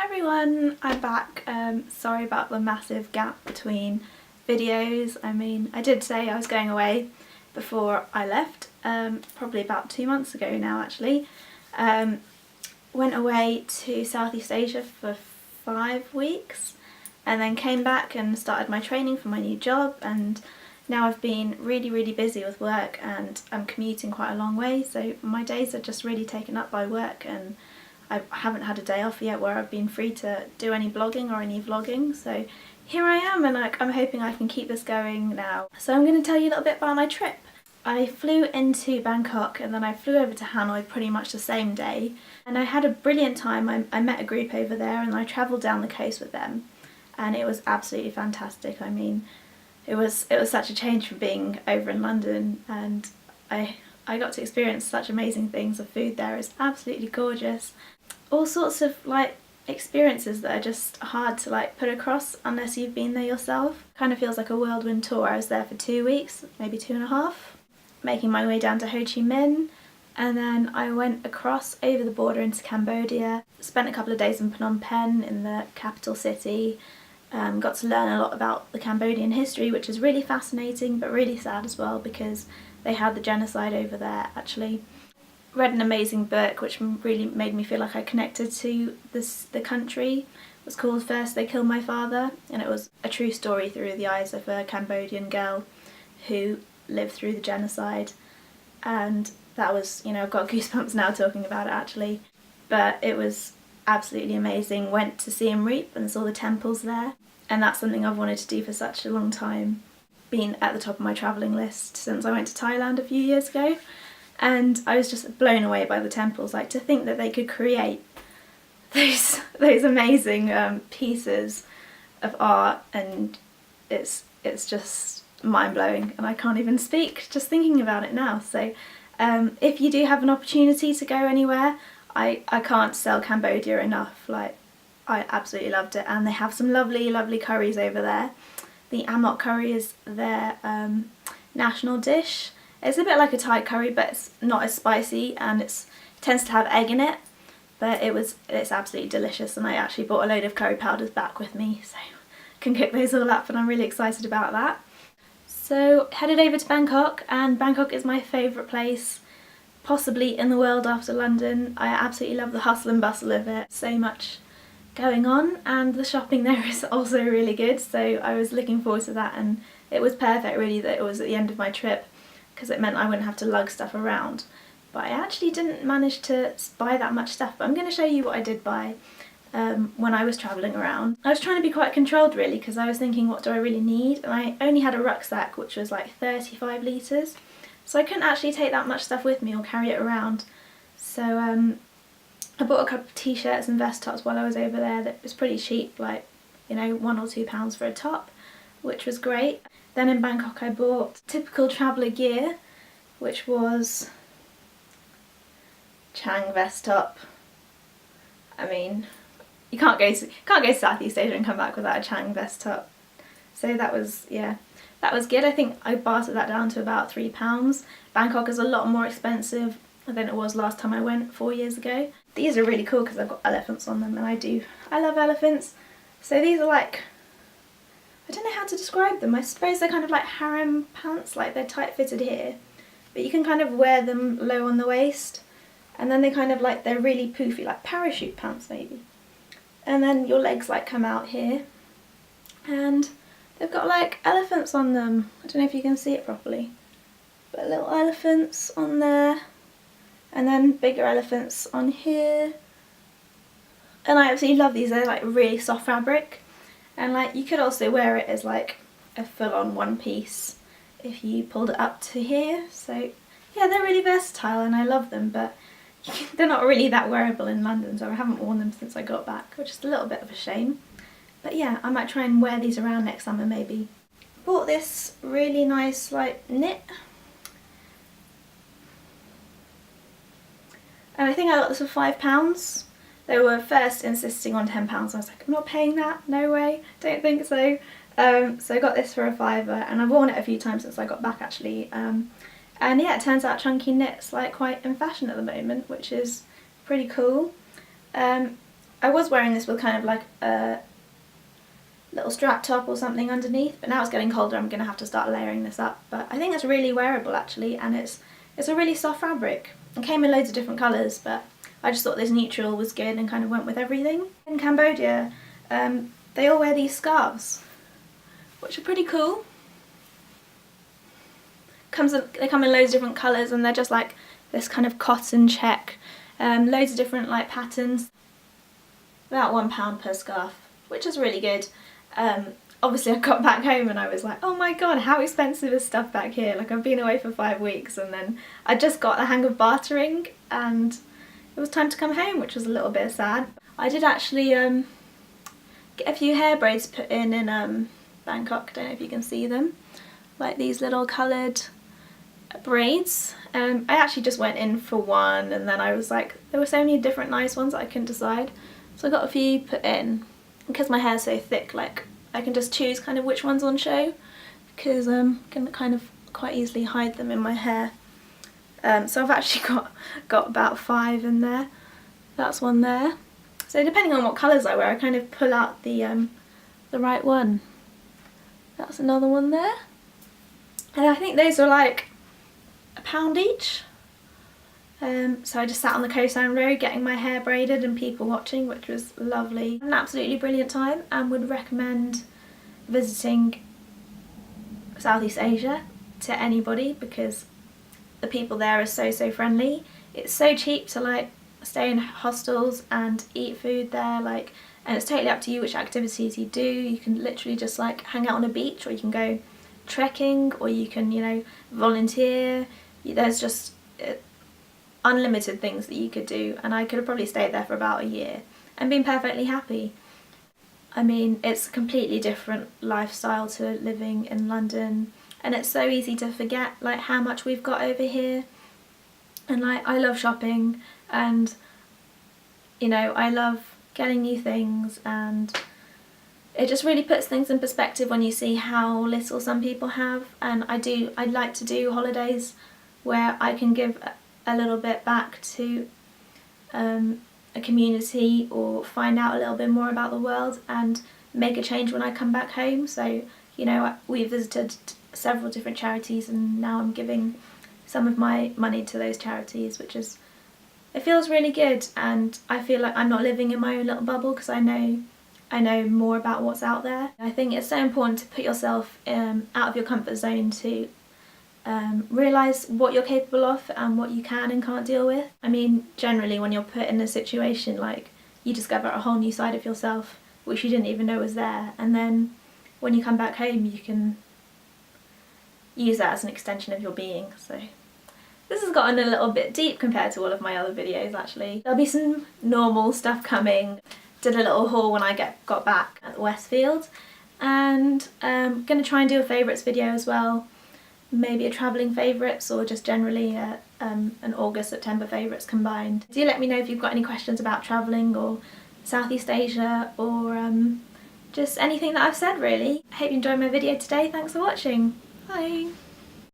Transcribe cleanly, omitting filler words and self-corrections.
everyone, I'm back. Sorry about the massive gap between videos. I mean, I did say I was going away before I left, probably about 2 months ago now actually. Went away to Southeast Asia for 5 weeks and then came back and started my training for my new job, and now I've been really busy with work and I'm commuting quite a long way, so my days are just really taken up by work, and I haven't had a day off yet where I've been free to do any blogging or any vlogging. So here I am, and I'm hoping I can keep this going now. So I'm going to tell you a little bit about my trip. I flew into Bangkok and then I flew over to Hanoi pretty much the same day, and I had a brilliant time. I met a group over there and I travelled down the coast with them, and it was absolutely fantastic. I mean, it was such a change from being over in London, and I got to experience such amazing things. The food there is absolutely gorgeous. All sorts of experiences that are just hard to put across unless you've been there yourself. Kind of feels like a whirlwind tour. I was there for 2 weeks, maybe 2.5, making my way down to Ho Chi Minh, and then I went across over the border into Cambodia, spent a couple of days in Phnom Penh in the capital city. Got to learn a lot about the Cambodian history, which is really fascinating but really sad as well, because they had the genocide over there actually. Read an amazing book which really made me feel like I connected to the country. It was called First They Killed My Father, and it was a true story through the eyes of a Cambodian girl who lived through the genocide, and that was, I've got goosebumps now talking about it actually, but it was absolutely amazing. Went to Siem Reap and saw the temples there, and that's something I've wanted to do for such a long time. Been at the top of my travelling list since I went to Thailand a few years ago, and I was just blown away by the temples. To think that they could create those amazing pieces of art, and it's just mind-blowing, and I can't even speak just thinking about it now. So if you do have an opportunity to go anywhere, I can't sell Cambodia enough. I absolutely loved it, and they have some lovely curries over there. The amok curry is their national dish. It's a bit like a Thai curry, but it's not as spicy, and it tends to have egg in it, but it's absolutely delicious, and I actually bought a load of curry powders back with me, so I can cook those all up, and I'm really excited about that. So headed over to Bangkok, and Bangkok is my favourite place possibly in the world after London. I absolutely love the hustle and bustle of it. So much going on, and the shopping there is also really good, so I was looking forward to that, and it was perfect really that it was at the end of my trip, because it meant I wouldn't have to lug stuff around. But I actually didn't manage to buy that much stuff, but I'm going to show you what I did buy when I was travelling around. I was trying to be quite controlled really, because I was thinking, what do I really need? And I only had a rucksack which was 35 litres, so I couldn't actually take that much stuff with me or carry it around. So I bought a couple of t-shirts and vest tops while I was over there that was pretty cheap, £1 or £2 for a top, which was great. Then in Bangkok I bought typical traveller gear, which was Chang vest top. I mean, you can't go to Southeast Asia and come back without a Chang vest top. So that was good. I think I bartered that down to about £3. Bangkok is a lot more expensive than it was last time I went 4 years ago. These are really cool because I've got elephants on them, and I love elephants. So these are I don't know how to describe them. I suppose they're kind of like harem pants, they're tight fitted here, but you can kind of wear them low on the waist, and then they kind of they're really poofy, like parachute pants maybe. And then your legs come out here, and they've got elephants on them. I don't know if you can see it properly, but little elephants on there, and then bigger elephants on here. And I absolutely love these. They're really soft fabric. And you could also wear it as a full-on one piece if you pulled it up to here. So yeah, they're really versatile and I love them, but they're not really that wearable in London, so I haven't worn them since I got back, which is a little bit of a shame. But yeah, I might try and wear these around next summer maybe. Bought this really nice knit. And I think I got this for £5. They were first insisting on £10. I was like, I'm not paying that, no way, don't think so. So I got this for a £5, and I've worn it a few times since I got back actually. And yeah, it turns out chunky knit's quite in fashion at the moment, which is pretty cool. I was wearing this with kind of like a little strap top or something underneath, but now it's getting colder, I'm going to have to start layering this up. But I think it's really wearable actually, and it's a really soft fabric. It came in loads of different colours, but I just thought this neutral was good and kind of went with everything. In Cambodia, they all wear these scarves, which are pretty cool. They come in loads of different colours, and they're just like this kind of cotton check, loads of different like patterns. About £1 per scarf, which is really good. Obviously I got back home and I was like, oh my god, how expensive is stuff back here? Like, I've been away for 5 weeks, and then I just got the hang of bartering and it was time to come home, which was a little bit sad. I did actually get a few hair braids put in Bangkok. I don't know if you can see them, like these little coloured braids. I actually just went in for one, and then I was like, there were so many different nice ones that I couldn't decide, so I got a few put in. Because my hair's so thick, like, I can just choose kind of which ones on show, because I can kind of quite easily hide them in my hair. So I've actually got about 5 in there. That's one there. So depending on what colours I wear, I kind of pull out the right one. That's another one there. And I think those are like £1 each. So I just sat on the coastline road getting my hair braided and people watching, which was lovely. An absolutely brilliant time, and would recommend visiting Southeast Asia to anybody, because the people there are so friendly. It's so cheap to like stay in hostels and eat food there, like, and it's totally up to you which activities you do. You can literally just like hang out on a beach, or you can go trekking, or you can, you know, volunteer. There's just unlimited things that you could do, and I could have probably stayed there for about a year and been perfectly happy. I mean, it's a completely different lifestyle to living in London, and it's so easy to forget like how much we've got over here. And like, I love shopping, and you know, I love getting new things, and it just really puts things in perspective when you see how little some people have. And I'd like to do holidays where I can give a little bit back to a community, or find out a little bit more about the world and make a change when I come back home. So, you know, we visited several different charities, and now I'm giving some of my money to those charities, which is, it feels really good, and I feel like I'm not living in my own little bubble, because I know more about what's out there. I think it's so important to put yourself out of your comfort zone to realise what you're capable of and what you can and can't deal with. I mean, generally when you're put in a situation, like, you discover a whole new side of yourself which you didn't even know was there, and then when you come back home you can use that as an extension of your being. So this has gotten a little bit deep compared to all of my other videos actually. There'll be some normal stuff coming. Did a little haul when I got back at Westfield, and I'm going to try and do a favourites video as well. Maybe a travelling favourites, or just generally an August-September favourites combined. Do let me know if you've got any questions about travelling or Southeast Asia, or just anything that I've said really. I hope you enjoyed my video today. Thanks for watching. Bye!